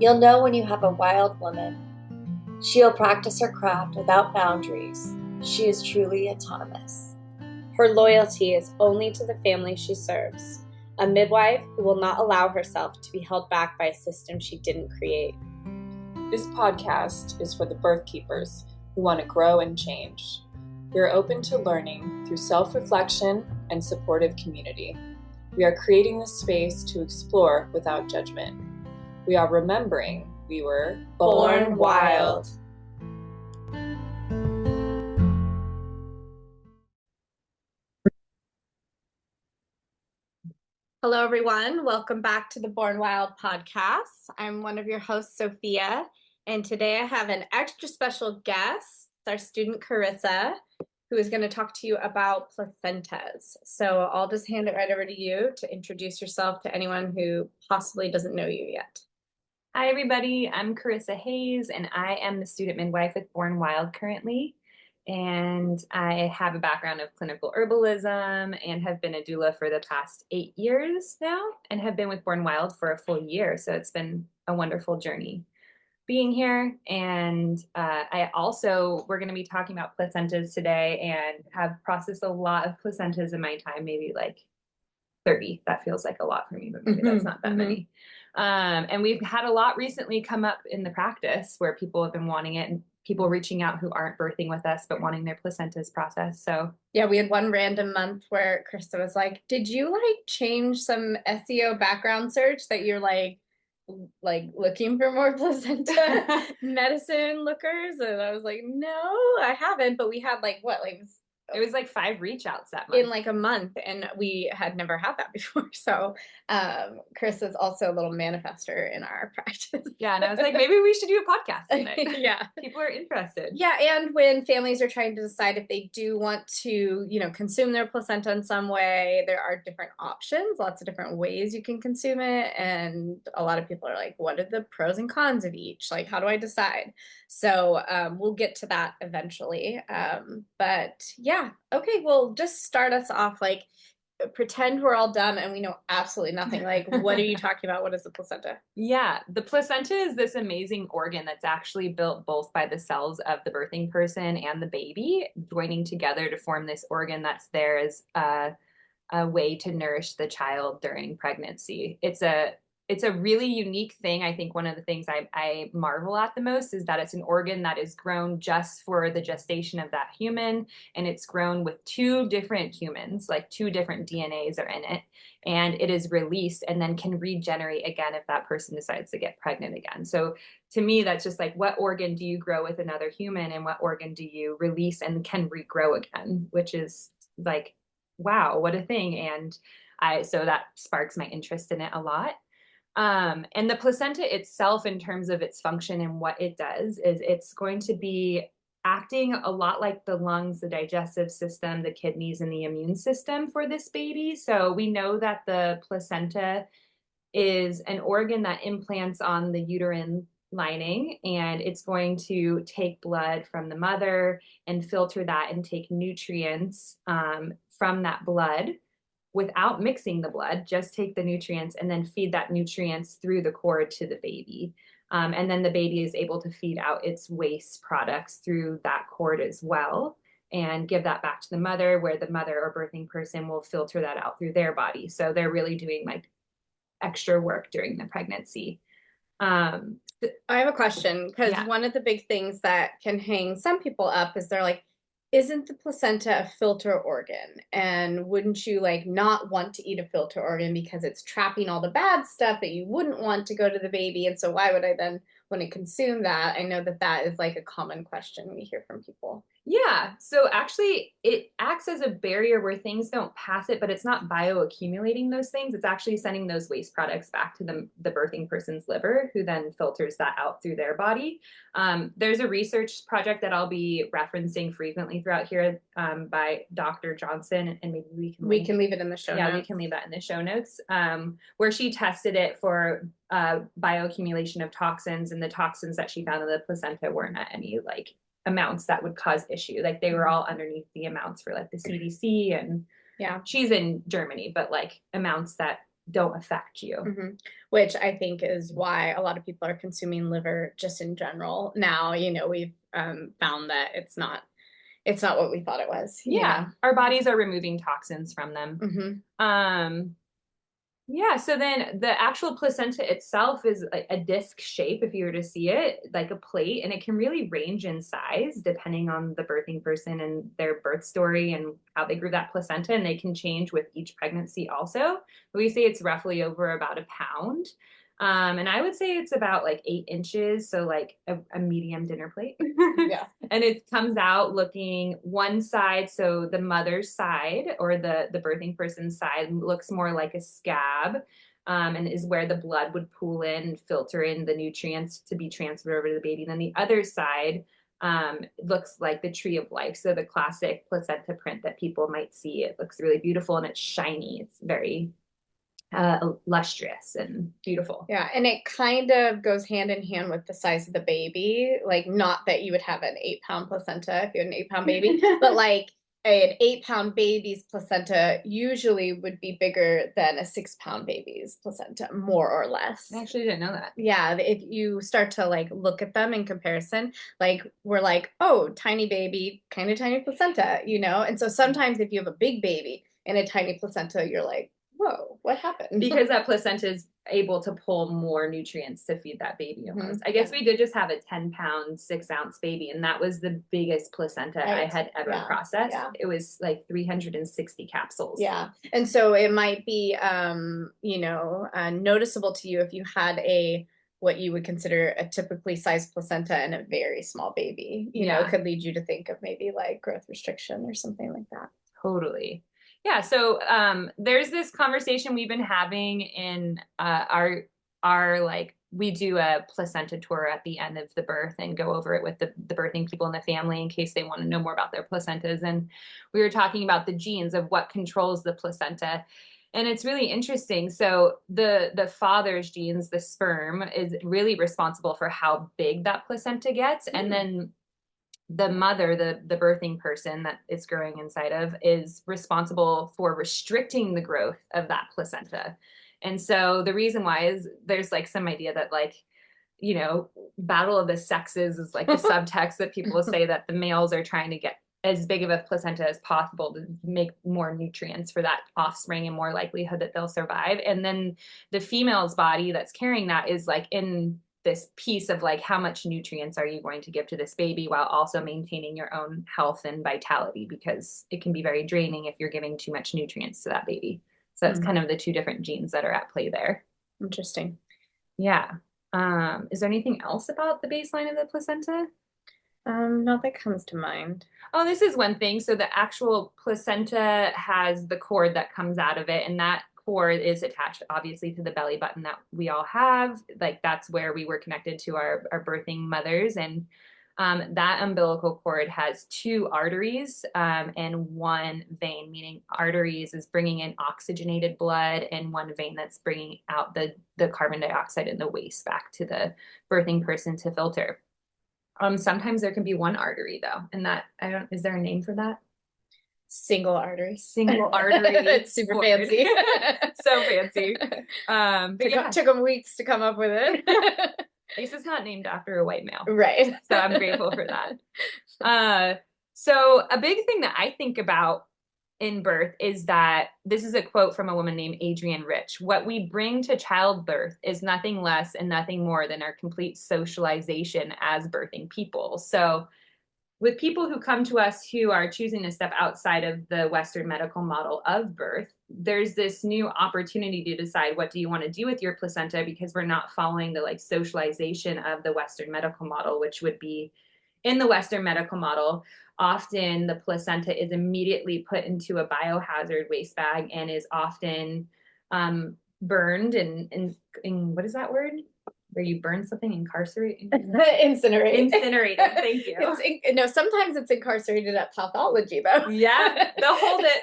You'll know when you have a wild woman. She'll practice her craft without boundaries. She is truly autonomous. Her loyalty is only to the family she serves, a midwife who will not allow herself to be held back by a system she didn't create. This podcast is for the birth keepers who want to grow and change. We are open to learning through self-reflection and supportive community. We are creating this space to explore without judgment. We are remembering we were born wild. Hello, everyone. Welcome back to the Born Wild podcast. I'm one of your hosts, Sophia, and today I have an extra special guest, our student Carissa, who is going to talk to you about placentas. So I'll just hand it right over to you to introduce yourself to anyone who possibly doesn't know you yet. Hi, everybody. I'm Carissa Hayes, and I am the student midwife with Born Wild currently. And I have a background of clinical herbalism and have been a doula for the past 8 years now and have been with Born Wild for a full year. So it's been a wonderful journey being here. And we're going to be talking about placentas today and have processed a lot of placentas in my time, maybe like 30. That feels like a lot for me, but maybe that's not that many. And we've had a lot recently come up in the practice where people have been wanting it and people reaching out who aren't birthing with us, but wanting their placentas processed. So yeah, we had one random month where Krista was like, did you change some SEO background search that you're like looking for more placenta medicine lookers? And I was like, no, I haven't. But we had it was like 5 reach outs that month. In like a month, and we had never had that before. So Chris is also a little manifester in our practice. Yeah, and I was like, maybe we should do a podcast on it. Yeah. People are interested. Yeah, and when families are trying to decide if they do want to, consume their placenta in some way, there are different options, lots of different ways you can consume it. And a lot of people are like, what are the pros and cons of each? Like, how do I decide? So we'll get to that eventually. But yeah, okay, well, just start us off, pretend we're all dumb and we know absolutely nothing. Like, what are you talking about? What is the placenta? Yeah, the placenta is this amazing organ that's actually built both by the cells of the birthing person and the baby joining together to form this organ that's there as a way to nourish the child during pregnancy. It's a really unique thing. I think one of the things I marvel at the most is that it's an organ that is grown just for the gestation of that human. And it's grown with 2 different humans, like 2 different DNAs are in it. And it is released and then can regenerate again if that person decides to get pregnant again. So to me, that's just like, what organ do you grow with another human and what organ do you release and can regrow again, which is like, wow, what a thing. And so that sparks my interest in it a lot. And the placenta itself, in terms of its function and what it does, is it's going to be acting a lot like the lungs, the digestive system, the kidneys, and the immune system for this baby. So we know that the placenta is an organ that implants on the uterine lining, and it's going to take blood from the mother and filter that and take nutrients from that blood without mixing the blood, just take the nutrients and then feed that nutrients through the cord to the baby. And then the baby is able to feed out its waste products through that cord as well and give that back to the mother, where the mother or birthing person will filter that out through their body. So they're really doing like extra work during the pregnancy. I have a question, because one of the big things that can hang some people up is they're like, isn't the placenta a filter organ? And wouldn't you not want to eat a filter organ because it's trapping all the bad stuff that you wouldn't want to go to the baby? And so why would I then want to consume that? I know that is like a common question we hear from people. Yeah, so actually it acts as a barrier where things don't pass it, but it's not bioaccumulating those things. It's actually sending those waste products back to the birthing person's liver, who then filters that out through their body. There's a research project that I'll be referencing frequently throughout here by Dr. Johnson, and maybe we can leave it in the show notes. Yeah, we can leave that in the show notes, where she tested it for bioaccumulation of toxins, and the toxins that she found in the placenta weren't at any amounts that would cause issue. Like they were all underneath the amounts for the CDC, and she's in Germany, but amounts that don't affect you. Mm-hmm. Which I think is why a lot of people are consuming liver just in general. Now, we've found that it's not what we thought it was. Yeah. Our bodies are removing toxins from them. Mm-hmm. Yeah, so then the actual placenta itself is a disc shape, if you were to see it, like a plate, and it can really range in size depending on the birthing person and their birth story and how they grew that placenta, and they can change with each pregnancy also. But we say it's roughly over about a pound. And I would say it's about like 8 inches, so like a medium dinner plate. Yeah. And it comes out looking one side, so the mother's side or the birthing person's side looks more like a scab, and is where the blood would pool in and filter in the nutrients to be transferred over to the baby. And then the other side looks like the tree of life. So the classic placenta print that people might see, it looks really beautiful and it's shiny. It's very lustrous and beautiful. Yeah, and it kind of goes hand in hand with the size of the baby. Like, not that you would have an 8-pound placenta if you had an 8-pound baby, but like an 8-pound baby's placenta usually would be bigger than a 6-pound baby's placenta, more or less. I actually didn't know that. Yeah, if you start to like look at them in comparison, like we're like, oh, tiny baby, kind of tiny placenta, And so sometimes if you have a big baby and a tiny placenta, you're like, whoa, what happened? Because that placenta is able to pull more nutrients to feed that baby almost. I guess we did just have a 10-pound, 6-ounce baby, and that was the biggest placenta I had ever processed. Yeah. It was like 360 capsules. Yeah. And so it might be, noticeable to you if you had what you would consider a typically sized placenta and a very small baby, it could lead you to think of maybe like growth restriction or something like that. Totally. Yeah, so there's this conversation we've been having in our like, we do a placenta tour at the end of the birth and go over it with the birthing people in the family in case they want to know more about their placentas. And we were talking about the genes of what controls the placenta. And it's really interesting. So the father's genes, the sperm, is really responsible for how big that placenta gets. And then the mother, the birthing person that it's growing inside of, is responsible for restricting the growth of that placenta. And so the reason why is there's like some idea that like, battle of the sexes is like the subtext that people say that the males are trying to get as big of a placenta as possible to make more nutrients for that offspring and more likelihood that they'll survive. And then the female's body that's carrying that is like in this piece of like, how much nutrients are you going to give to this baby while also maintaining your own health and vitality, because it can be very draining if you're giving too much nutrients to that baby. So that's kind of the two different genes that are at play there. Interesting. Yeah. Is there anything else about the baseline of the placenta? Not that comes to mind. Oh, this is one thing. So the actual placenta has the cord that comes out of it, and that cord is attached obviously to the belly button that we all have. Like, that's where we were connected to our birthing mothers. And that umbilical cord has 2 arteries and 1 vein, meaning arteries is bringing in oxygenated blood, and 1 vein that's bringing out the carbon dioxide and the waste back to the birthing person to filter. Sometimes there can be 1 artery though, and that, is there a name for that? Single artery. Single artery. It's super fancy. So fancy. Took them weeks to come up with it. At least it's not named after a white male. Right. So I'm grateful for that. So a big thing that I think about in birth is that, this is a quote from a woman named Adrienne Rich: what we bring to childbirth is nothing less and nothing more than our complete socialization as birthing people. So with people who come to us who are choosing to step outside of the Western medical model of birth, there's this new opportunity to decide, what do you want to do with your placenta? Because we're not following the like socialization of the Western medical model, which would be, in the Western medical model, often the placenta is immediately put into a biohazard waste bag and is often burned in what is that word? Where you burn something, incarcerate? Incinerated. Incinerated, thank you. Sometimes it's incarcerated at pathology, though. Yeah, they'll hold it.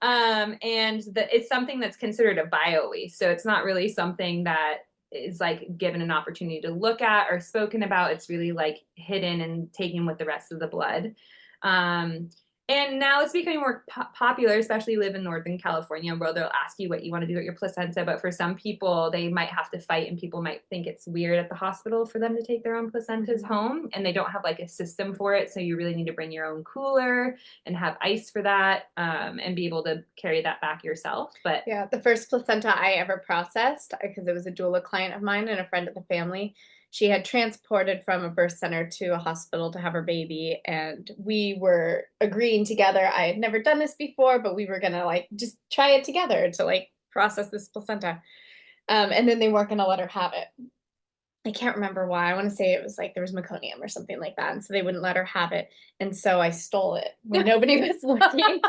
And it's something that's considered a bio-waste. So it's not really something that is like given an opportunity to look at or spoken about. It's really like hidden and taken with the rest of the blood. And now it's becoming more popular, especially live in Northern California, where they'll ask you what you want to do with your placenta. But for some people, they might have to fight, and people might think it's weird at the hospital for them to take their own placentas home, and they don't have like a system for it. So you really need to bring your own cooler and have ice for that, and be able to carry that back yourself. But yeah, the first placenta I ever processed, because it was a doula client of mine and a friend of the family, she had transported from a birth center to a hospital to have her baby, and we were agreeing together. I had never done this before, but we were gonna like just try it together to like process this placenta. And then they weren't gonna let her have it. I can't remember why. I want to say it was like there was meconium or something like that, and so they wouldn't let her have it. And so I stole it when nobody was looking.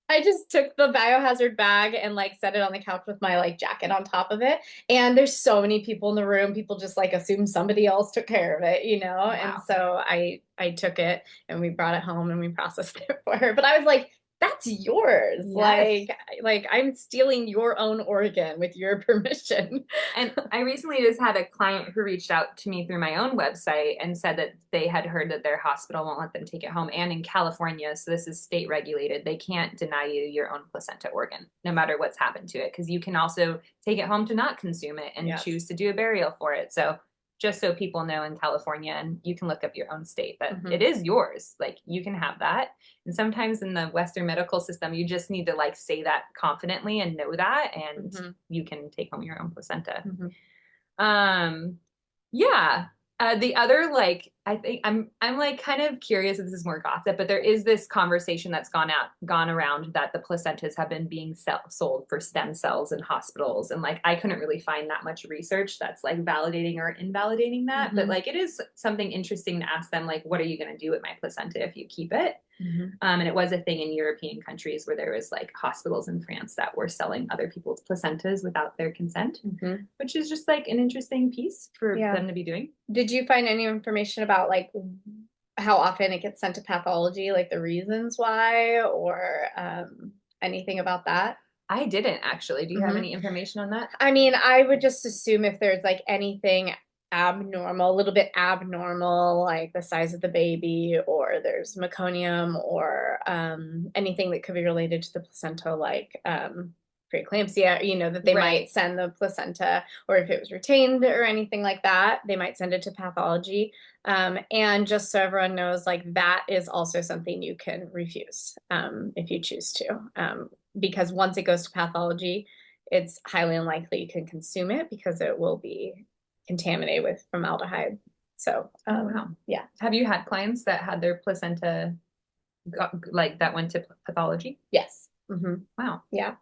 I just took the biohazard bag and like set it on the couch with my like jacket on top of it. And there's so many people in the room. People just like assume somebody else took care of it, you know? Wow. And so I took it and we brought it home and we processed it for her. But I was like, that's yours. Yes. Like I'm stealing your own organ with your permission. And I recently just had a client who reached out to me through my own website and said that they had heard that their hospital won't let them take it home. And in California, so this is state regulated, they can't deny you your own placenta organ, no matter what's happened to it, because you can also take it home to not consume it and choose to do a burial for it. So just so people know in California, and you can look up your own state, that it is yours. Like you can have that. And sometimes in the Western medical system, you just need to like say that confidently and know that, and you can take home your own placenta. Yeah. The other, like, I think I'm like kind of curious if this is more gossip, but there is this conversation that's gone around that the placentas have been being sold for stem cells in hospitals. And like, I couldn't really find that much research that's like validating or invalidating that. But like, it is something interesting to ask them, like, what are you going to do with my placenta if you keep it? And it was a thing in European countries where there was like hospitals in France that were selling other people's placentas without their consent, which is just like an interesting piece for them to be doing. Did you find any information about like how often it gets sent to pathology, like the reasons why, or anything about that? I didn't actually. Do you have any information on that? I mean, I would just assume if there's like anything abnormal, a little bit abnormal, like the size of the baby, or there's meconium, or anything that could be related to the placenta, like preeclampsia, you know, that they might send the placenta, or if it was retained or anything like that, they might send it to pathology. And just so everyone knows, like that is also something you can refuse if you choose to, because once it goes to pathology, it's highly unlikely you can consume it because it will be contaminated with formaldehyde. So, wow. Yeah. Have you had clients that had their placenta like that went to pathology? Yes. Wow. Yeah.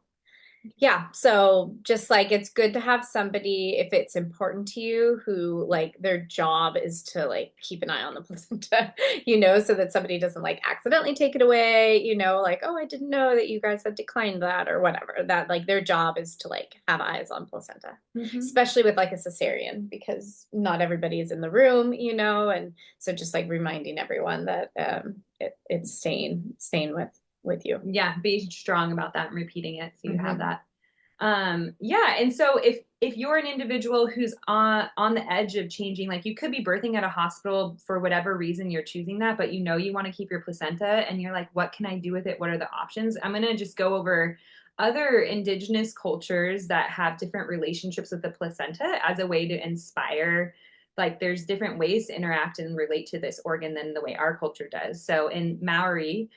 Yeah. So just like, it's good to have somebody, if it's important to you, who like their job is to like keep an eye on the placenta, you know, so that somebody doesn't like accidentally take it away, you know, like, oh, I didn't know that you guys had declined that or whatever, that like their job is to like have eyes on placenta, especially with like a cesarean, because not everybody is in the room, you know, and so just like reminding everyone that it's staying with you. Yeah, be strong about that and repeating it so you have that. Yeah, and so if you're an individual who's on the edge of changing, like you could be birthing at a hospital for whatever reason you're choosing that, but you know you want to keep your placenta and you're like, what can I do with it? What are the options? I'm going to just go over other indigenous cultures that have different relationships with the placenta as a way to inspire. Like there's different ways to interact and relate to this organ than the way our culture does. So in Maori,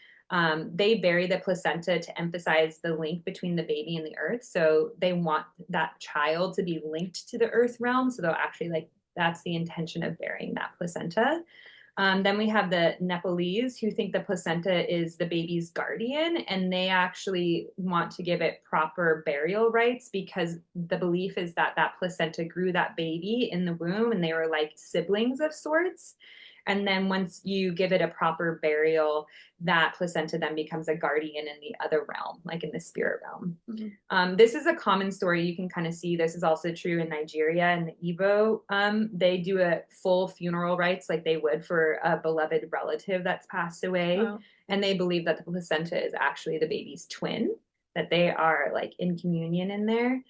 they bury the placenta to emphasize the link between the baby and the earth. So they want that child to be linked to the earth realm. So they'll actually like, that's the intention of burying that placenta. Then we have the Nepalese, who think the placenta is the baby's guardian, and they actually want to give it proper burial rites because the belief is that that placenta grew that baby in the womb and they were like siblings of sorts. And then once you give it a proper burial, that placenta then becomes a guardian in the other realm, like in the spirit realm. This is a common story. You can kind of see this is also true in Nigeria and the Igbo. They do a full funeral rites like they would for a beloved relative that's passed away. Wow. And they believe that the placenta is actually the baby's twin, that they are like in communion in there.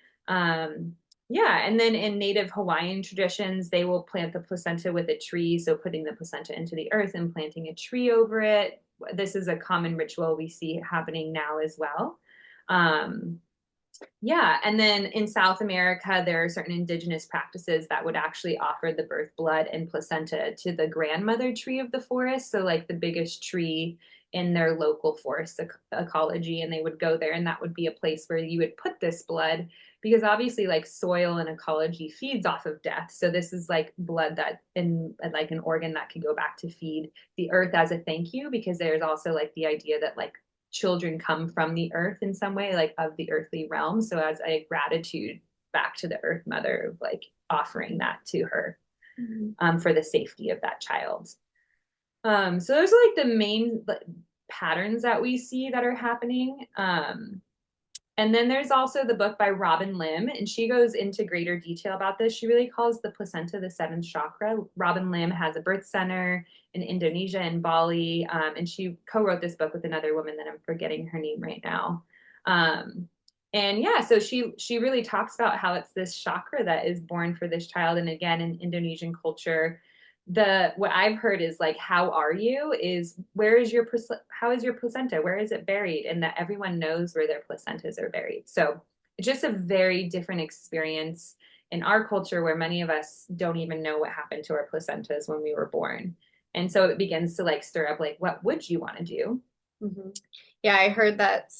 Yeah, and then in native Hawaiian traditions, they will plant the placenta with a tree. So putting the placenta into the earth and planting a tree over it. this is a common ritual we see happening now as well. Yeah, and then in South America, there are certain indigenous practices that would actually offer the birth blood and placenta to the grandmother tree of the forest. So like the biggest tree in their local forest ecology, and they would go there, and that would be a place where you would put this blood, because obviously like soil and ecology feeds off of death. So this is like blood that in like an organ that can go back to feed the earth as a thank you, because there's also like the idea that like children come from the earth in some way, like of the earthly realm. So as a gratitude back to the earth mother, like offering that to her for the safety of that child. So those are like the main patterns that we see that are happening. And then there's also the book by Robin Lim, and she goes into greater detail about this. She really calls the placenta the seventh chakra. Robin Lim has a birth center in Indonesia and Bali, and she co-wrote this book with another woman that I'm forgetting her name right now. And yeah, so she really talks about how it's this chakra that is born for this child. And again, in Indonesian culture, what I've heard is like, how are you, is how is your placenta, where is it buried, and that everyone knows where their placentas are buried. So it's just a very different experience in our culture, where many of us don't even know what happened to our placentas when we were born. And so it begins to like stir up like, what would you want to do? Yeah, I heard that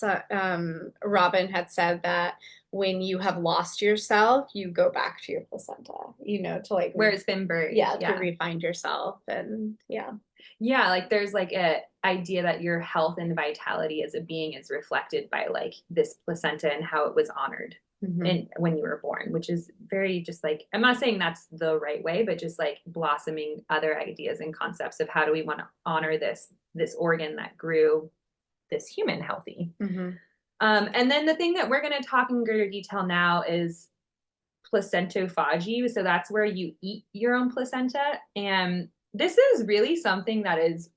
Robin had said that when you have lost yourself, you go back to your placenta, to like where it's been buried. Yeah, to re-find yourself. And yeah, like there's like a idea that your health and vitality as a being is reflected by like this placenta and how it was honored and when you were born, which is very just like, I'm not saying that's the right way, but just like blossoming other ideas and concepts of how do we want to honor this organ that grew this human healthy. And then the thing that we're going to talk in greater detail now is placentophagy. So that's where you eat your own placenta. And this is really something that is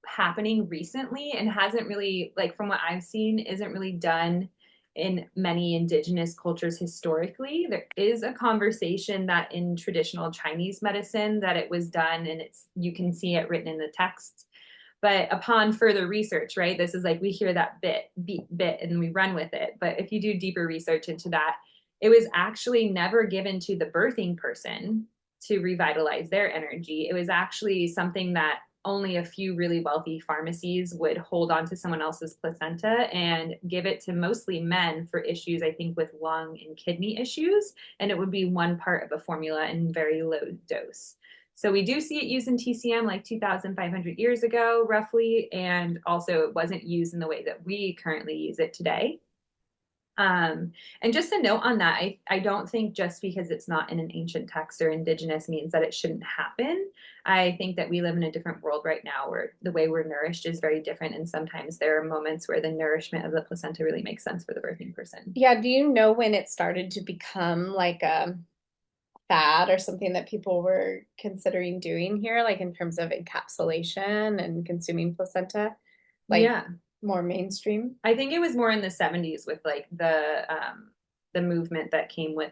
happening recently and hasn't really, like from what I've seen, isn't really done in many indigenous cultures historically. There is a conversation that in traditional Chinese medicine that it was done, and you can see it written in the texts. But upon further research, right, this is like we hear that bit and we run with it. But if you do deeper research into that, it was actually never given to the birthing person to revitalize their energy. It was actually something that only a few really wealthy pharmacies would hold on to someone else's placenta and give it to mostly men for issues, I think, with lung and kidney issues. And it would be one part of a formula in very low dose. So we do see it used in TCM like 2,500 years ago, roughly. And also it wasn't used in the way that we currently use it today. And just a note on that, I don't think just because it's not in an ancient text or indigenous means that it shouldn't happen. I think that we live in a different world right now where the way we're nourished is very different. And sometimes there are moments where the nourishment of the placenta really makes sense for the birthing person. Yeah. Do you know when it started to become like a fad or something that people were considering doing here, like in terms of encapsulation and consuming placenta? Like, yeah, more mainstream? I think it was more in the 70s with like the movement that came with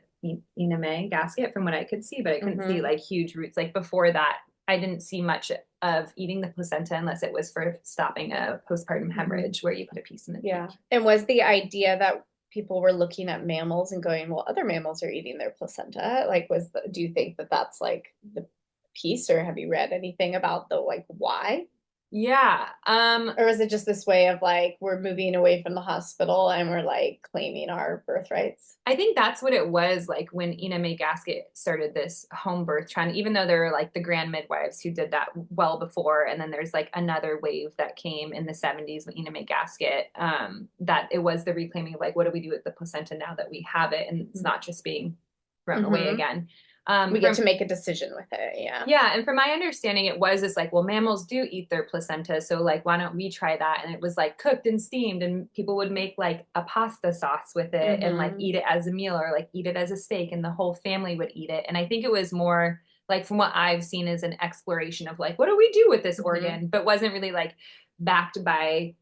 innate gasket, from what I could see, but I couldn't see like huge roots. Like before that, I didn't see much of eating the placenta unless it was for stopping a postpartum hemorrhage where you put a piece in the peak. And was the idea that people were looking at mammals and going, well, other mammals are eating their placenta? Like, do you think that that's like the piece, or have you read anything about the like why? Yeah. Or is it just this way of like, we're moving away from the hospital and we're like claiming our birthrights? I think that's what it was like when Ina May Gasket started this home birth trend, even though there were like the grand midwives who did that well before. And then there's like another wave that came in the 70s with Ina May Gasket, that it was the reclaiming of like, what do we do with the placenta now that we have it? And it's not just being thrown away again. We get to make a decision with it. Yeah. Yeah. And from my understanding, it was this like, well, mammals do eat their placenta. So like, why don't we try that? And it was like cooked and steamed, and people would make like a pasta sauce with it and like eat it as a meal, or like eat it as a steak, and the whole family would eat it. And I think it was more like, from what I've seen, is an exploration of like, what do we do with this organ? But wasn't really like backed by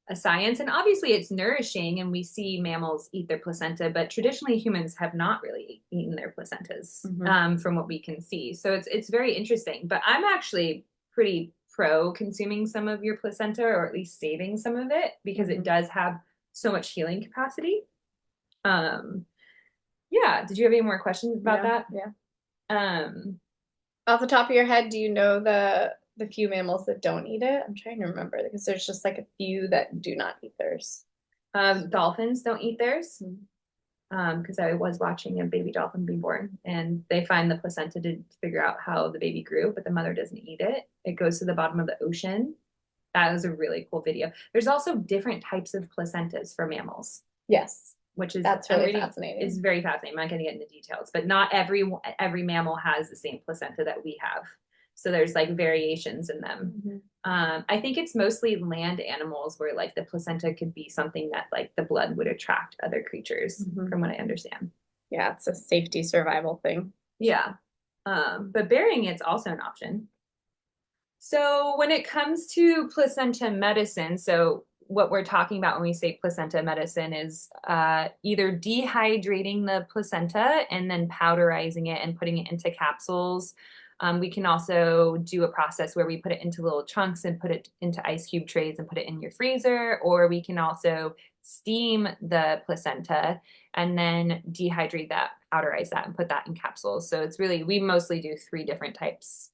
a science. And obviously it's nourishing, and we see mammals eat their placenta, but traditionally humans have not really eaten their placentas from what we can see. So it's very interesting. But I'm actually pretty pro consuming some of your placenta, or at least saving some of it, because it does have so much healing capacity. Yeah. Did you have any more questions about that? Yeah. Um, Off the top of your head, do you know the few mammals that don't eat it? I'm trying to remember because there's just like a few that do not eat theirs. dolphins don't eat theirs. Because I was watching a baby dolphin be born, and they find the placenta to figure out how the baby grew, but the mother doesn't eat it. It goes to the bottom of the ocean. That was a really cool video. There's also different types of placentas for mammals, Yes, which is that's really fascinating. It's very fascinating. I'm not going to get into details, but not every mammal has the same placenta that we have. So there's like variations in them. I think it's mostly land animals where like the placenta could be something that like the blood would attract other creatures, from what I understand. Yeah, it's a safety survival thing. Yeah. But burying it's also an option. So when it comes to placenta medicine, so what we're talking about when we say placenta medicine is either dehydrating the placenta and then powderizing it and putting it into capsules. We can also do a process where we put it into little chunks and put it into ice cube trays and put it in your freezer, or we can also steam the placenta and then dehydrate that, powderize that, and put that in capsules. So it's really, we mostly do 3 different types.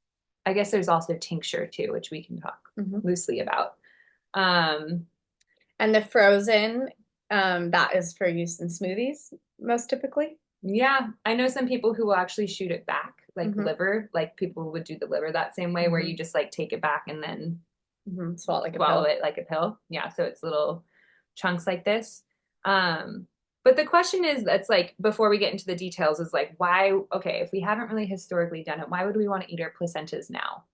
I guess there's also tincture too, which we can talk loosely about. And the frozen, that is for use in smoothies most typically. Yeah, I know some people who will actually shoot it back, like liver, like people would do the liver that same way, where you just like take it back and then swallow it like a pill. Yeah, so it's little chunks like this. But the question is, that's like, before we get into the details, is like, why, okay, if we haven't really historically done it, why would we want to eat our placentas now?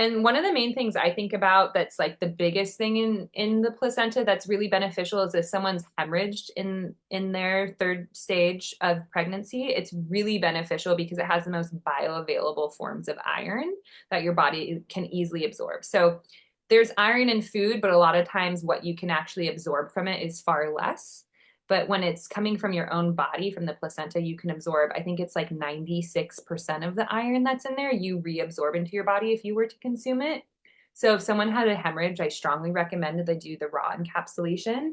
And one of the main things I think about that's like the biggest thing in the placenta that's really beneficial is if someone's hemorrhaged in their 3rd stage of pregnancy. It's really beneficial because it has the most bioavailable forms of iron that your body can easily absorb. So there's iron in food, but a lot of times what you can actually absorb from it is far less. But when it's coming from your own body, from the placenta, you can absorb, I think it's like 96% of the iron that's in there, you reabsorb into your body if you were to consume it. So if someone had a hemorrhage, I strongly recommend that they do the raw encapsulation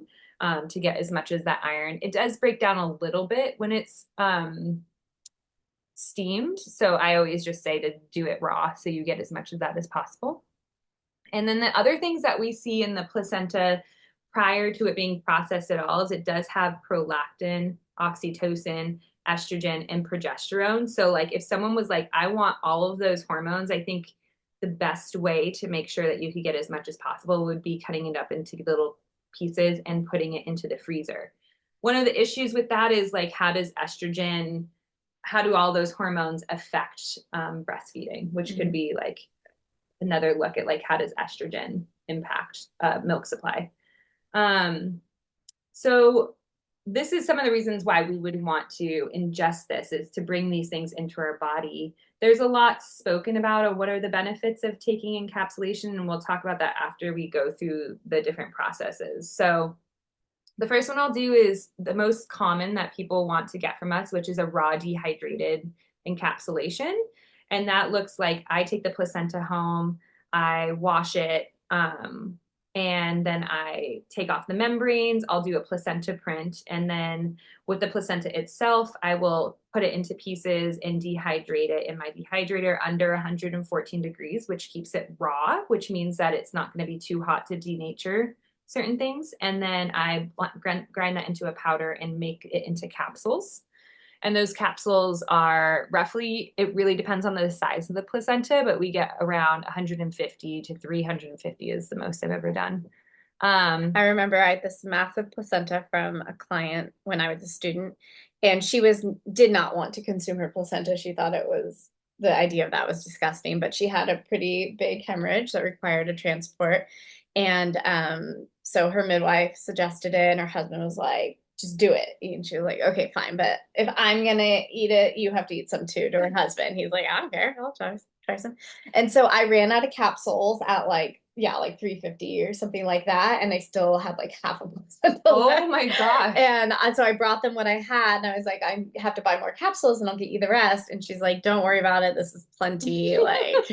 to get as much as that iron. It does break down a little bit when it's steamed. So I always just say to do it raw so you get as much of that as possible. And then the other things that we see in the placenta prior to it being processed at all is it does have prolactin, oxytocin, estrogen, and progesterone. So like if someone was like, I want all of those hormones, I think the best way to make sure that you could get as much as possible would be cutting it up into little pieces and putting it into the freezer. One of the issues with that is like, how do all those hormones affect breastfeeding, which could be like another look at like, how does estrogen impact milk supply? So this is some of the reasons why we would want to ingest this, is to bring these things into our body. There's a lot spoken about of what are the benefits of taking encapsulation, and we'll talk about that after we go through the different processes. So the first one I'll do is the most common that people want to get from us, which is a raw dehydrated encapsulation. And that looks like I take the placenta home, I wash it, and then I take off the membranes. I'll do a placenta print. And then with the placenta itself, I will put it into pieces and dehydrate it in my dehydrator under 114 degrees, which keeps it raw, which means that it's not going to be too hot to denature certain things. And then I grind that into a powder and make it into capsules. And those capsules are roughly, it really depends on the size of the placenta, but we get around 150 to 350 is the most I've ever done. I remember I had this massive placenta from a client when I was a student, and she did not want to consume her placenta. She thought the idea of that was disgusting, but she had a pretty big hemorrhage that required a transport. And so her midwife suggested it, and her husband was like, just do it. And she was like, okay, fine. But if I'm going to eat it, you have to eat some too, to her husband. He's like, I don't care. I'll try some. And so I ran out of capsules at like yeah, like 350 or something like that. And I still had like half a placenta Oh left. my gosh. And so I brought them what I had, and I was like, I have to buy more capsules and I'll get you the rest. And she's like, don't worry about it. This is plenty. Like,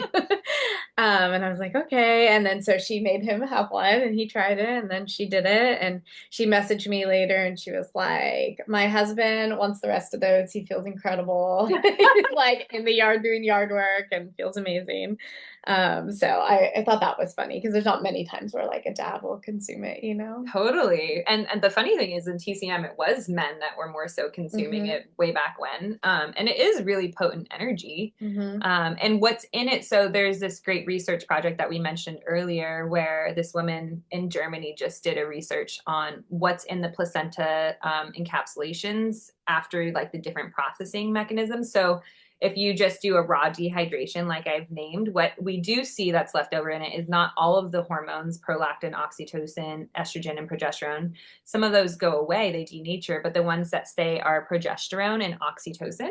and I was like, okay. And then so she made him have one and he tried it, and then she did it. And she messaged me later and she was like, my husband wants the rest of those. He feels incredible. He's like in the yard doing yard work and feels amazing. So I thought that was funny because there's not many times where like a dad will consume it, you know? Totally. And the funny thing is in TCM, it was men that were more so consuming it way back when. And it is really potent energy. And what's in it, so there's this great research project that we mentioned earlier where this woman in Germany just did a research on what's in the placenta encapsulations after like the different processing mechanisms. So if you just do a raw dehydration, like I've named, what we do see that's left over in it is not all of the hormones, prolactin, oxytocin, estrogen, and progesterone. Some of those go away, they denature, but the ones that stay are progesterone and oxytocin.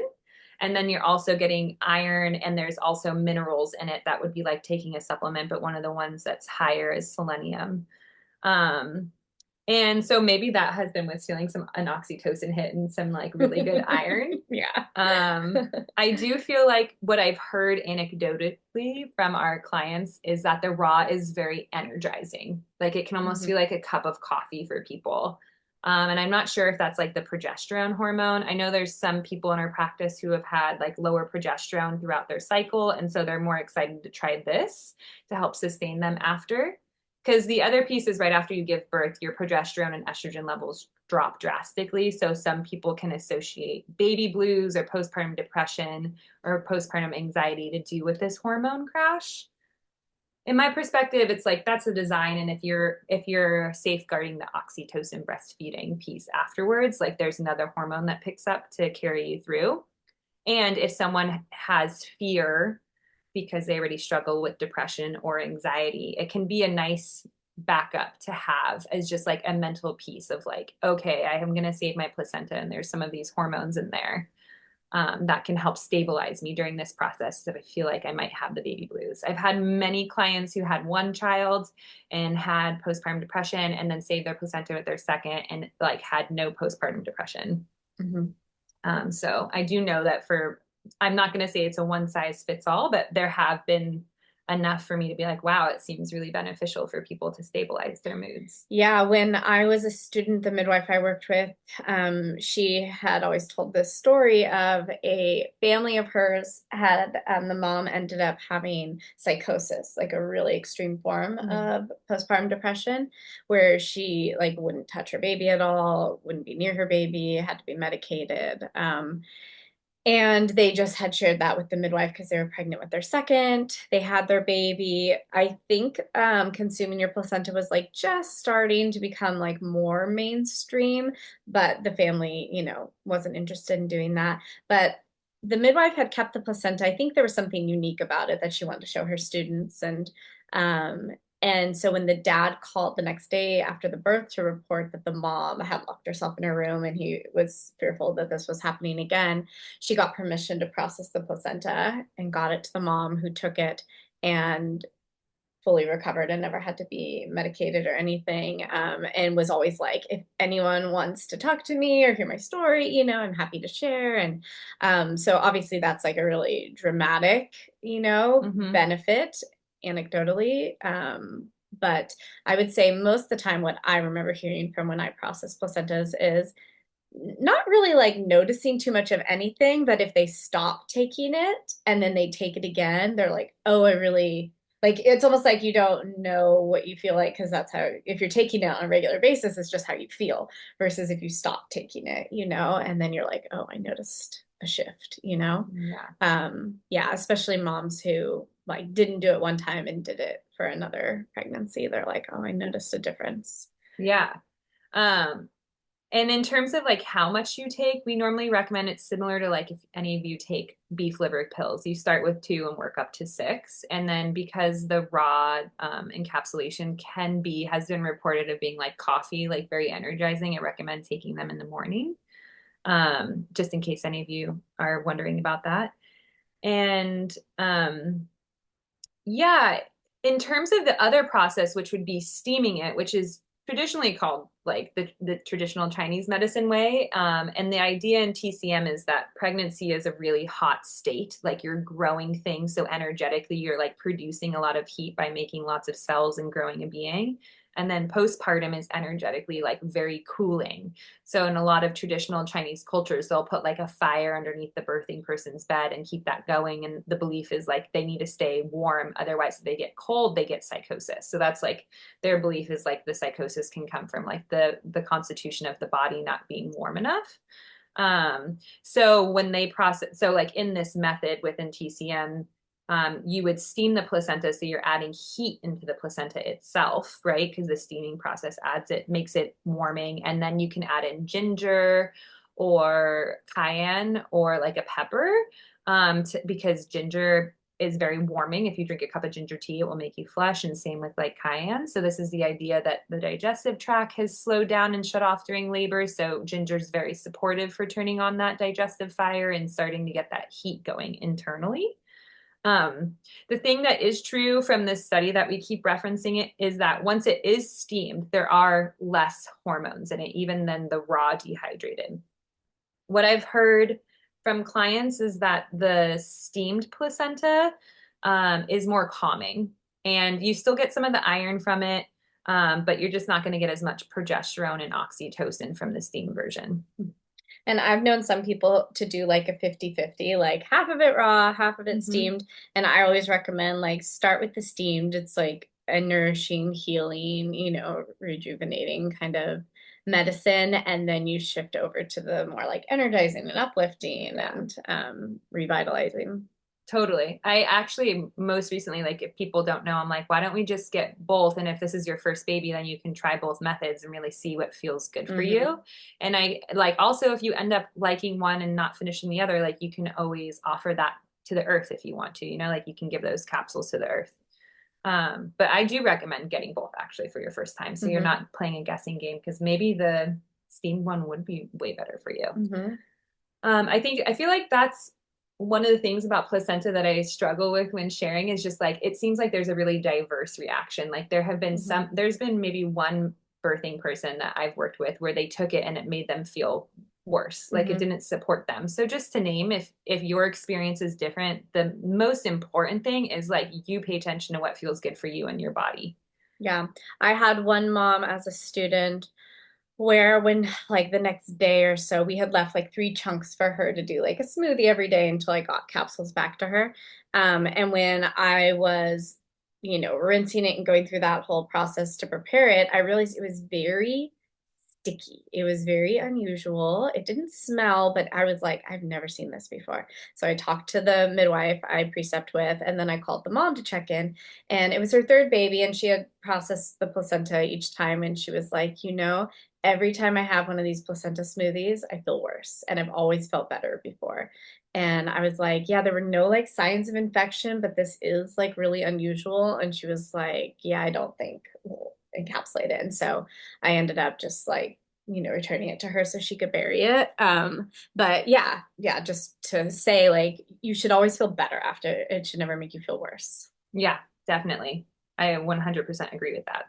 And then you're also getting iron, and there's also minerals in it that would be like taking a supplement, but one of the ones that's higher is selenium. And so maybe that has been with feeling an oxytocin hit and some like really good iron. Yeah. I do feel like what I've heard anecdotally from our clients is that the raw is very energizing. Like it can almost feel like a cup of coffee for people. And I'm not sure if that's like the progesterone hormone. I know there's some people in our practice who have had like lower progesterone throughout their cycle. And so they're more excited to try this to help sustain them after. Because the other piece is right after you give birth, your progesterone and estrogen levels drop drastically. So some people can associate baby blues or postpartum depression or postpartum anxiety to do with this hormone crash. In my perspective, it's like that's a design. And if you're safeguarding the oxytocin breastfeeding piece afterwards, like there's another hormone that picks up to carry you through. And if someone has fear because they already struggle with depression or anxiety, it can be a nice backup to have as just like a mental piece of like, okay, I am going to save my placenta and there's some of these hormones in there that can help stabilize me during this process if I feel like I might have the baby blues. I've had many clients who had one child and had postpartum depression and then saved their placenta with their second and like had no postpartum depression. So I do know that I'm not going to say it's a one size fits all, but there have been enough for me to be like, wow, it seems really beneficial for people to stabilize their moods. Yeah, when I was a student, the midwife I worked with, she had always told this story of a family of hers had the mom ended up having psychosis, like a really extreme form of postpartum depression, where she like wouldn't touch her baby at all, wouldn't be near her baby, had to be medicated. And they just had shared that with the midwife because they were pregnant with their second. They had their baby. I think consuming your placenta was like just starting to become like more mainstream, but the family, wasn't interested in doing that. But the midwife had kept the placenta. I think there was something unique about it that she wanted to show her students. And so when the dad called the next day after the birth to report that the mom had locked herself in her room and he was fearful that this was happening again, she got permission to process the placenta and got it to the mom, who took it and fully recovered and never had to be medicated or anything, and was always like, if anyone wants to talk to me or hear my story, I'm happy to share. And so obviously that's like a really dramatic, benefit anecdotally. But I would say most of the time what I remember hearing from when I process placentas is not really like noticing too much of anything, but if they stop taking it and then they take it again, they're like, oh, I really like, it's almost like you don't know what you feel like, because that's how, if you're taking it on a regular basis, it's just how you feel, versus if you stop taking it, and then you're like, oh, I noticed a shift. Especially moms who like didn't do it one time and did it for another pregnancy. They're like, oh, I noticed a difference. Yeah. And in terms of like how much you take, we normally recommend it's similar to like if any of you take beef liver pills, you start with 2 and work up to 6. And then because the raw encapsulation has been reported of being like coffee, like very energizing, I recommend taking them in the morning, just in case any of you are wondering about that. And yeah, In terms of the other process, which would be steaming it, which is traditionally called like the traditional Chinese medicine way. And the idea in TCM is that pregnancy is a really hot state, like you're growing things. So energetically, you're like producing a lot of heat by making lots of cells and growing a being. And then postpartum is energetically like very cooling. So in a lot of traditional Chinese cultures, they'll put like a fire underneath the birthing person's bed and keep that going. And the belief is like they need to stay warm. Otherwise, if they get cold, they get psychosis. So that's like their belief is like the psychosis can come from like the constitution of the body not being warm enough. So when they process, so like in this method within TCM, you would steam the placenta, so you're adding heat into the placenta itself, right? Because the steaming process makes it warming, and then you can add in ginger or cayenne or like a pepper, because ginger is very warming. If you drink a cup of ginger tea, it will make you flush, and same with like cayenne. So this is the idea that the digestive tract has slowed down and shut off during labor. So ginger is very supportive for turning on that digestive fire and starting to get that heat going internally. The thing that is true from this study that we keep referencing it is that once it is steamed, there are less hormones in it, even than the raw dehydrated. What I've heard from clients is that the steamed placenta is more calming, and you still get some of the iron from it, but you're just not going to get as much progesterone and oxytocin from the steamed version. And I've known some people to do like a 50-50, like half of it raw, half of it steamed. And I always recommend like start with the steamed. It's like a nourishing, healing, rejuvenating kind of medicine. And then you shift over to the more like energizing and uplifting and revitalizing. Totally. I actually most recently, like if people don't know, I'm like, why don't we just get both? And if this is your first baby, then you can try both methods and really see what feels good for you. And I like also if you end up liking one and not finishing the other, like you can always offer that to the earth if you want to, like you can give those capsules to the earth. But I do recommend getting both actually for your first time. So you're not playing a guessing game, because maybe the steamed one would be way better for you. I feel like that's one of the things about placenta that I struggle with when sharing is just like, it seems like there's a really diverse reaction. Like there have been there's been maybe one birthing person that I've worked with where they took it and it made them feel worse. Like it didn't support them. So just to name, if your experience is different, the most important thing is like you pay attention to what feels good for you and your body. Yeah. I had one mom as a student where when like the next day or so, we had left like 3 chunks for her to do like a smoothie every day until I got capsules back to her. And when I was, rinsing it and going through that whole process to prepare it, I realized it was very sticky. It was very unusual. It didn't smell, but I was like, I've never seen this before. So I talked to the midwife I precept with, and then I called the mom to check in. And it was her 3rd baby, and she had processed the placenta each time. And she was like, every time I have one of these placenta smoothies, I feel worse. And I've always felt better before. And I was like, yeah, there were no like signs of infection, but this is like really unusual. And she was like, yeah, I don't think we'll encapsulate it. And so I ended up just like, returning it to her so she could bury it. But yeah, just to say like, you should always feel better after. It should never make you feel worse. Yeah, definitely. I 100% agree with that.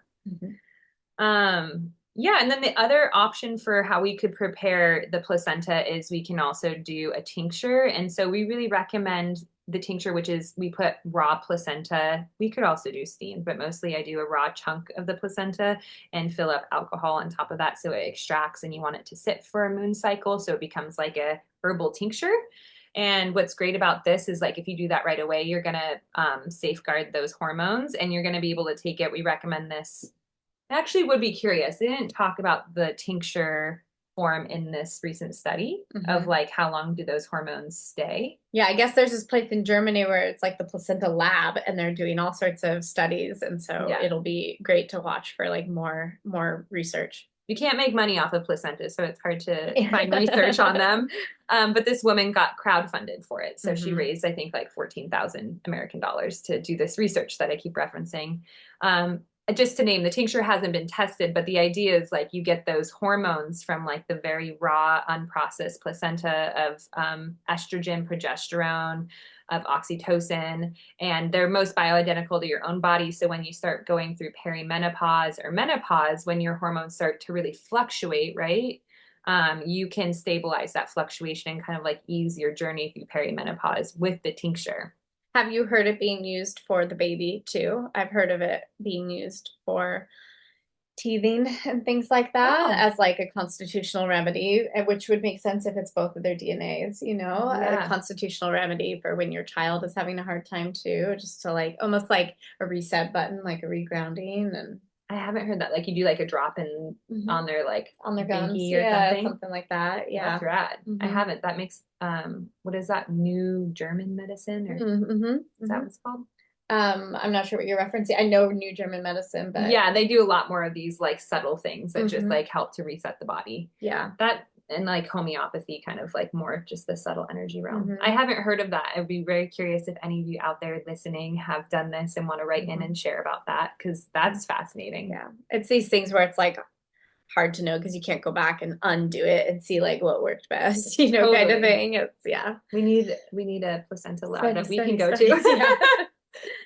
Yeah, and then the other option for how we could prepare the placenta is we can also do a tincture. And so we really recommend the tincture, which is we put raw placenta. We could also do steamed, but mostly I do a raw chunk of the placenta and fill up alcohol on top of that so it extracts, and you want it to sit for a moon cycle so it becomes like a herbal tincture. And what's great about this is like if you do that right away, you're going to safeguard those hormones, and you're going to be able to take it. We recommend this. I actually would be curious. They didn't talk about the tincture form in this recent study of like how long do those hormones stay. Yeah, I guess there's this place in Germany where it's like the placenta lab, and they're doing all sorts of studies, and so it'll be great to watch for like more research. You can't make money off of placenta, so it's hard to find research on them. But this woman got crowdfunded for it. So she raised, I think, like $14,000 American to do this research that I keep referencing. just to name, the tincture hasn't been tested, but the idea is like you get those hormones from like the very raw, unprocessed placenta of estrogen, progesterone, of oxytocin, and they're most bioidentical to your own body. So when you start going through perimenopause or menopause, when your hormones start to really fluctuate, right? You can stabilize that fluctuation and kind of like ease your journey through perimenopause with the tincture. Have you heard it being used for the baby too? I've heard of it being used for teething and things like that as like a constitutional remedy, which would make sense if it's both of their DNAs, you know, a constitutional remedy for when your child is having a hard time too, just to like almost like a reset button, like a regrounding. And I haven't heard that. Like you do like a drop in on their like on their gums, or something like that. Yeah, that's rad. I haven't. That makes what is that? New German medicine or is that what it's called? I'm not sure what you're referencing. I know New German medicine, but yeah, they do a lot more of these like subtle things that just like help to reset the body. Yeah, that and like homeopathy, kind of like more just the subtle energy realm. I haven't heard of that. I'd be very curious if any of you out there listening have done this and want to write in and share about that, because that's fascinating. Yeah, it's these things where it's like hard to know because you can't go back and undo it and see like what worked best, you know, kind of thing. It's we need a placenta lab that we can go to.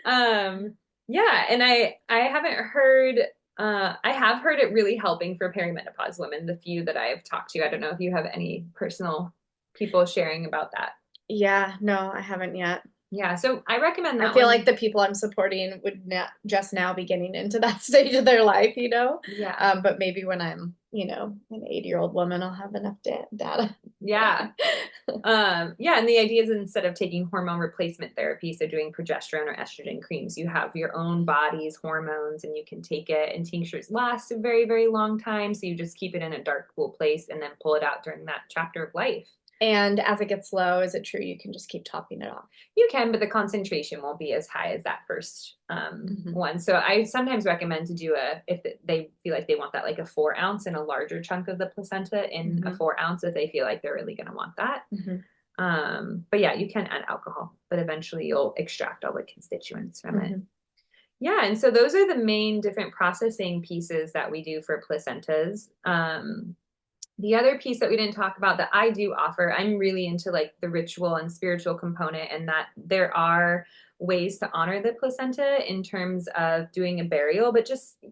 And I haven't heard. I have heard it really helping for perimenopause women, the few that I've talked to. I don't know if you have any personal people sharing about that. Yeah, no, I haven't yet. Yeah, so I recommend that. I feel like the people I'm supporting would just now be getting into that stage of their life, you know? Yeah. But maybe when I'm, you know, an 80-year-old woman, I'll have enough data. Yeah. And the idea is instead of taking hormone replacement therapy, so doing progesterone or estrogen creams, you have your own body's hormones and you can take it, and tinctures last a very, very long time. So you just keep it in a dark, cool place and then pull it out during that chapter of life. And as it gets low, is it true you can just keep topping it off? You can, but the concentration won't be as high as that first one. So I sometimes recommend to do if they feel like they want that, like a 4 ounce and a larger chunk of the placenta in a 4 ounce, if they feel like they're really going to want that. But yeah, you can add alcohol, but eventually you'll extract all the constituents from it. Yeah, and so those are the main different processing pieces that we do for placentas. The other piece that we didn't talk about that I do offer, I'm really into like the ritual and spiritual component, and that there are ways to honor the placenta in terms of doing a burial, but just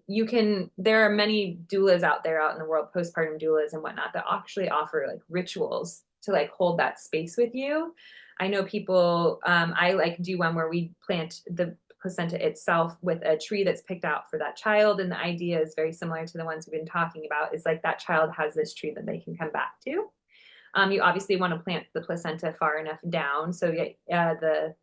there are many doulas out there out in the world, postpartum doulas and whatnot, that actually offer like rituals to like hold that space with you. I know people, I like do one where we plant the placenta itself with a tree that's picked out for that child, and the idea is very similar to the ones we've been talking about. Is like that child has this tree that they can come back to. You obviously want to plant the placenta far enough down so the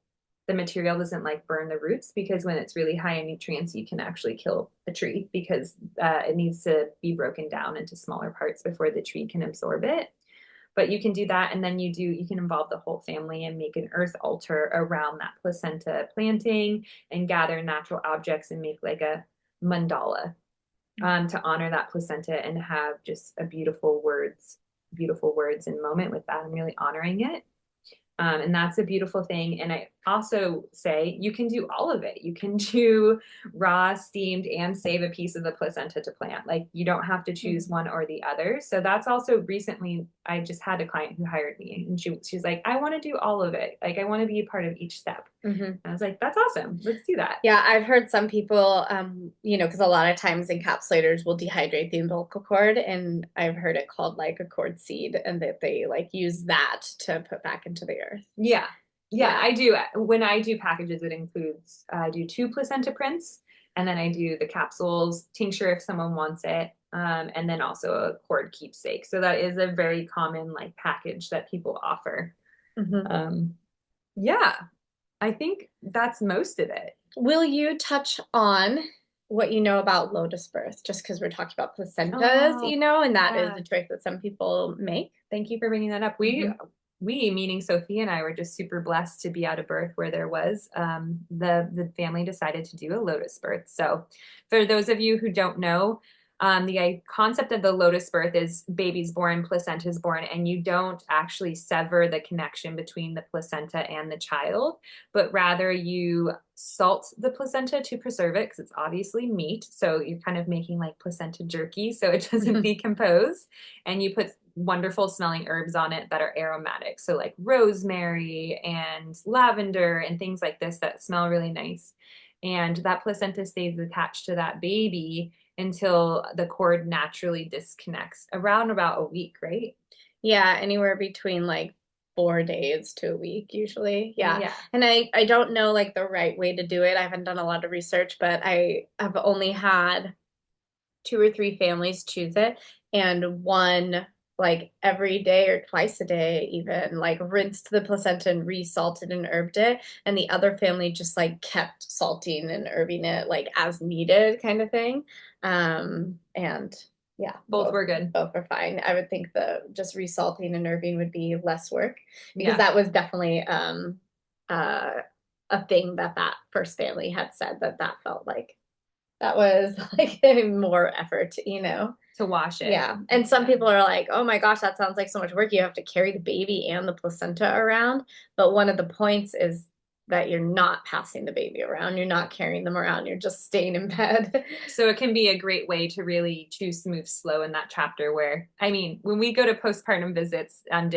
material doesn't like burn the roots, because when it's really high in nutrients you can actually kill a tree, because it needs to be broken down into smaller parts before the tree can absorb it. But you can do that, and then you can involve the whole family and make an earth altar around that placenta planting and gather natural objects and make like a mandala to honor that placenta and have just a beautiful words and moment with that. I'm really honoring it. And that's a beautiful thing. And I also say you can do all of it. You can do raw, steamed, and save a piece of the placenta to plant. Like you don't have to choose one or the other. So that's also recently, I just had a client who hired me, and she's like, I want to do all of it. Like I want to be a part of each step. And I was like, that's awesome. Let's do that. Yeah, I've heard some people, you know, because a lot of times encapsulators will dehydrate the umbilical cord, and I've heard it called like a cord seed, and that they like use that to put back into the earth. Yeah, I do. When I do packages, it includes, I do 2 placenta prints, and then I do the capsules, tincture if someone wants it, and then also a cord keepsake. So that is a very common like package that people offer. Yeah, I think that's most of it. Will you touch on what you know about Lotus Birth, just because we're talking about placentas, you know, and that is a choice that some people make? Thank you for bringing that up. We, meaning Sophie and I, were just super blessed to be at a birth where there was, the family decided to do a Lotus Birth. So for those of you who don't know, The concept of the lotus birth is baby's born, placenta's born, and you don't actually sever the connection between the placenta and the child, but rather you salt the placenta to preserve it because it's obviously meat. So you're kind of making like placenta jerky so it doesn't decompose. And you put wonderful smelling herbs on it that are aromatic. So like rosemary and lavender and things like this that smell really nice. And that placenta stays attached to that baby until the cord naturally disconnects around about a week, right? Yeah, anywhere between like 4 days to a week usually. Yeah. And I don't know like the right way to do it. I haven't done a lot of research, but I have only had 2 or 3 families choose it, and one like every day or twice a day even like rinsed the placenta and resalted and herbed it, and the other family just like kept salting and herbing it like as needed kind of thing. And yeah, both were good. Both were fine. I would think the just resalting and herbing would be less work, because that was definitely a thing that first family had said that felt like that was like more effort, to wash it. Yeah. And some people are like, oh my gosh, that sounds like so much work. You have to carry the baby and the placenta around. But one of the points is that you're not passing the baby around. You're not carrying them around. You're just staying in bed. So it can be a great way to really choose to move slow in that chapter where, I mean, when we go to postpartum visits in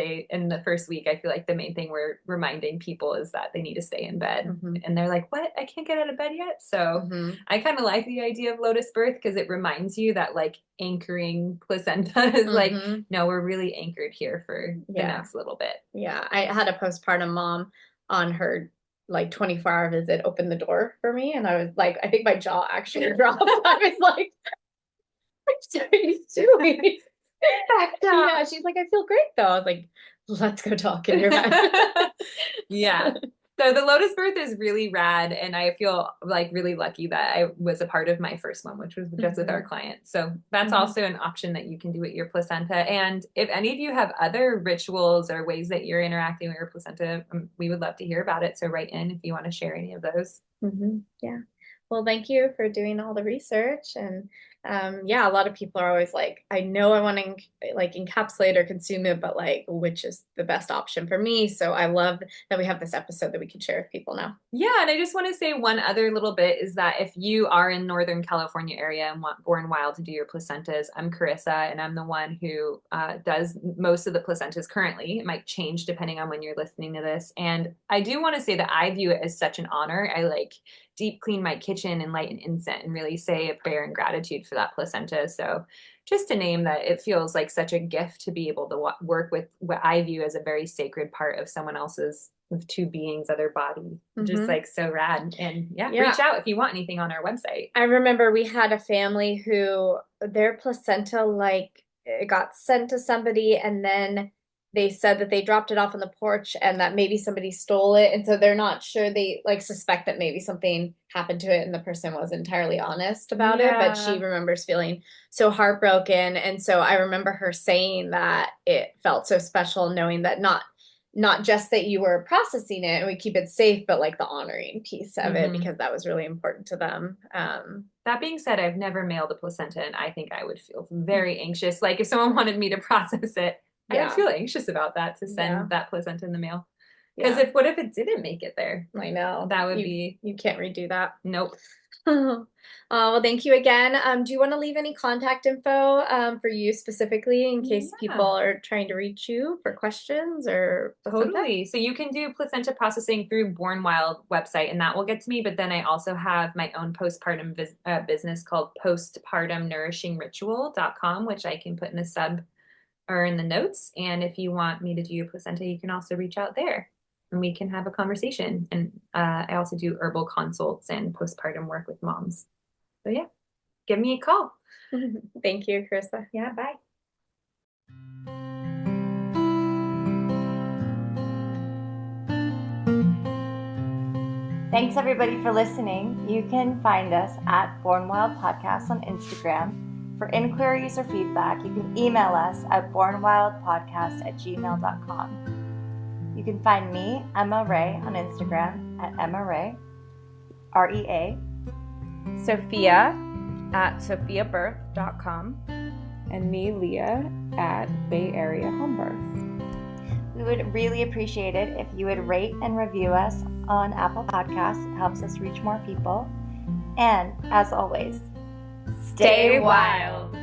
the first week, I feel like the main thing we're reminding people is that they need to stay in bed. Mm-hmm. And they're like, what? I can't get out of bed yet? So I kind of like the idea of lotus birth because it reminds you that like anchoring placenta is like, no, we're really anchored here for the next little bit. Yeah. I had a postpartum mom on her like 24-hour visit opened the door for me, and I was like, I think my jaw actually dropped. I was like, what are you doing? Yeah, she's like, I feel great though. I was like, let's go talk in your bed. Yeah. So the lotus birth is really rad, and I feel like really lucky that I was a part of my first one, which was just with our client. So that's also an option that you can do with your placenta. And if any of you have other rituals or ways that you're interacting with your placenta, we would love to hear about it. So write in if you want to share any of those. Yeah. Well, thank you for doing all the research. And yeah, a lot of people are always like, I know I want to like encapsulate or consume it, but like, which is the best option for me? So I love that we have this episode that we can share with people now. Yeah, and I just want to say one other little bit is that if you are in Northern California area and want Born Wild to do your placentas, I'm Carissa, and I'm the one who does most of the placentas currently. It might change depending on when you're listening to this. And I do want to say that I view it as such an honor. I like deep clean my kitchen and light an incense and really say a prayer and gratitude for that placenta. So just to name that, it feels like such a gift to be able to work with what I view as a very sacred part of someone else's, with two beings, other body. Just like so rad. And yeah, reach out if you want anything on our website. I remember we had a family who their placenta like it got sent to somebody, and then they said that they dropped it off on the porch and that maybe somebody stole it. And so they're not sure. They like suspect that maybe something happened to it and the person was entirely honest about it. But she remembers feeling so heartbroken. And so I remember her saying that it felt so special knowing that not just that you were processing it and we keep it safe, but like the honoring piece of it, because that was really important to them. That being said, I've never mailed a placenta, and I think I would feel very anxious. Like if someone wanted me to process it, I would feel anxious about that, to send that placenta in the mail. Because what if it didn't make it there? I know. That would you can't redo that. Nope. Well, thank you again. Do you want to leave any contact info for you specifically in case people are trying to reach you for questions or placenta? Totally. So you can do placenta processing through Born Wild website, and that will get to me. But then I also have my own postpartum business called postpartumnourishing.ritual.com, which I can put in the sub or in the notes. And if you want me to do your placenta, you can also reach out there and we can have a conversation. And I also do herbal consults and postpartum work with moms. So yeah, give me a call. Thank you, Carissa. Yeah, bye. Thanks everybody for listening. You can find us at Born Wild Podcast on Instagram. For inquiries or feedback, you can email us at bornwildpodcast@gmail.com. You can find me, Emma Ray, on Instagram at Emma Ray, REA. Sophia at sophiabirth.com. And me, Leah, at Bay Area Home Birth. We would really appreciate it if you would rate and review us on Apple Podcasts. It helps us reach more people. And as always, Stay wild.